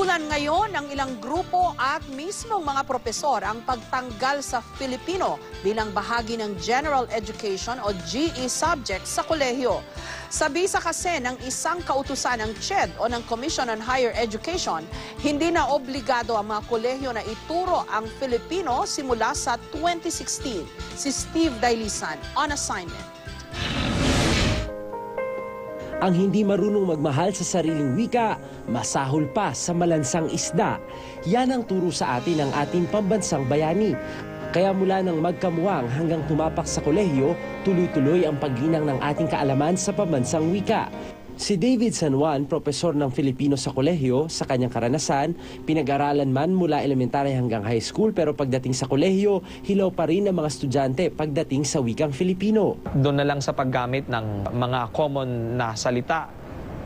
Sinusimulan ngayon ng ilang grupo at mismong mga propesor ang pagtanggal sa Filipino bilang bahagi ng General Education o GE subject sa kolehiyo. Sa bisa kasi ng isang kautusan ng CHED o ng Commission on Higher Education, hindi na obligado ang mga kolehiyo na ituro ang Filipino simula sa 2016. Si Steve Dailisan on assignment. Ang hindi marunong magmahal sa sariling wika, masahol pa sa malansang isda. Yan ang turo sa atin ng ating pambansang bayani. Kaya mula nang magkamuwang hanggang tumapak sa kolehiyo, tuloy-tuloy ang paglinang ng ating kaalaman sa pambansang wika. Si David San Juan, propesor ng Filipino sa kolehiyo, sa kanyang karanasan, pinag-aralan man mula elementary hanggang high school pero pagdating sa kolehiyo, hilaw pa rin ang mga estudyante pagdating sa wikang Filipino. Doon na lang sa paggamit ng mga common na salita.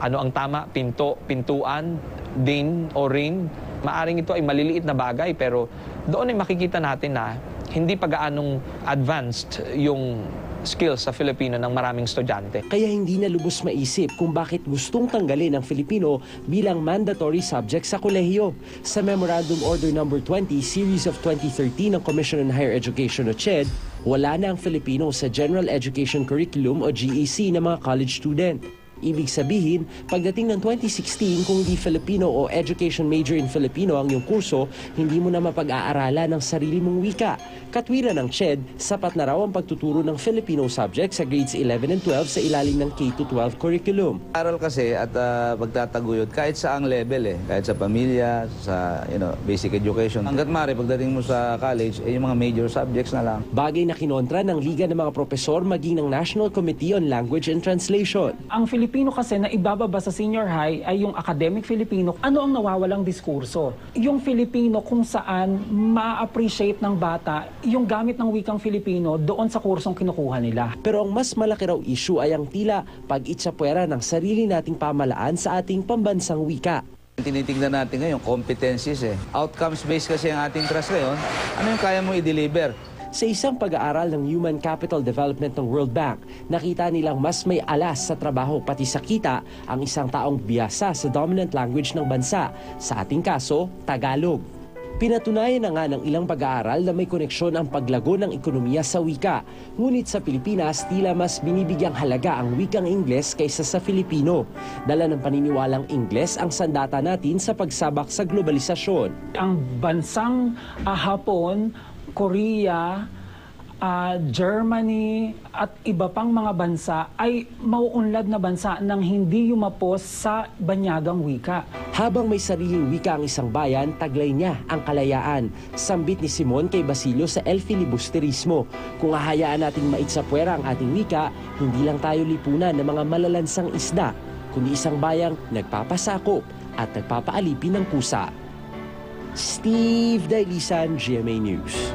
Ano ang tama? Pinto, pintuan, din o rin. Maaring ito ay maliliit na bagay pero doon ay makikita natin na hindi pa gaanong advanced yung skills sa Filipino ng maraming estudyante. Kaya hindi na lubos maisip kung bakit gustong tanggalin ang Filipino bilang mandatory subject sa kolehiyo. Sa Memorandum Order No. 20, Series of 2013 ng Commission on Higher Education o CHED, wala na ang Filipino sa General Education Curriculum o GEC ng mga college student. Ibig sabihin, pagdating ng 2016, kung di Filipino o Education Major in Filipino ang iyong kurso, hindi mo na mapag-aaralan ng sarili mong wika. Katwiran ng CHED, sapat na raw ang pagtuturo ng Filipino subject sa grades 11 and 12 sa ilalim ng K-12 curriculum. Aral kasi at pagtataguyod kahit sa ang level kahit sa pamilya, sa basic education. Hanggat maaari pagdating mo sa college, yung mga major subjects na lang. Bagay na kinontra ng Liga ng mga Propesor maging ng National Committee on Language and Translation. Ang Filipino kasi na ibababa sa senior high ay yung academic Filipino. Ano ang nawawalang diskurso? Yung Filipino kung saan ma-appreciate ng bata yung gamit ng wikang Filipino doon sa kursong kinukuha nila. Pero ang mas malaki raw issue ay ang tila pag-itsapwera ng sarili nating pamalaan sa ating pambansang wika. Tinitingnan natin ngayon, competencies Outcomes-based kasi ang ating trust ngayon. Ano yung kaya mo i-deliver? Sa isang pag-aaral ng Human Capital Development ng World Bank, nakita nilang mas may alas sa trabaho pati sa kita ang isang taong biyasa sa dominant language ng bansa, sa ating kaso, Tagalog. Pinatunayan na nga ng ilang pag-aaral na may koneksyon ang paglago ng ekonomiya sa wika. Ngunit sa Pilipinas, tila mas binibigyang halaga ang wikang Ingles kaysa sa Filipino. Dala ng paniniwalang Ingles ang sandata natin sa pagsabak sa globalisasyon. Ang bansang Hapon, Korea, Germany at iba pang mga bansa ay mauunlad na bansa nang hindi yumapos sa banyagang wika. Habang may sariling wika ang isang bayan, taglay niya ang kalayaan. Sambit ni Simon kay Basilio sa El Filibusterismo. Kung hahayaan nating maitsapwera ang ating wika, hindi lang tayo lipunan ng mga malalansang isda, kundi isang bayang nagpapasakop at nagpapaalipin ng pusa. Steve Dailisan, GMA News.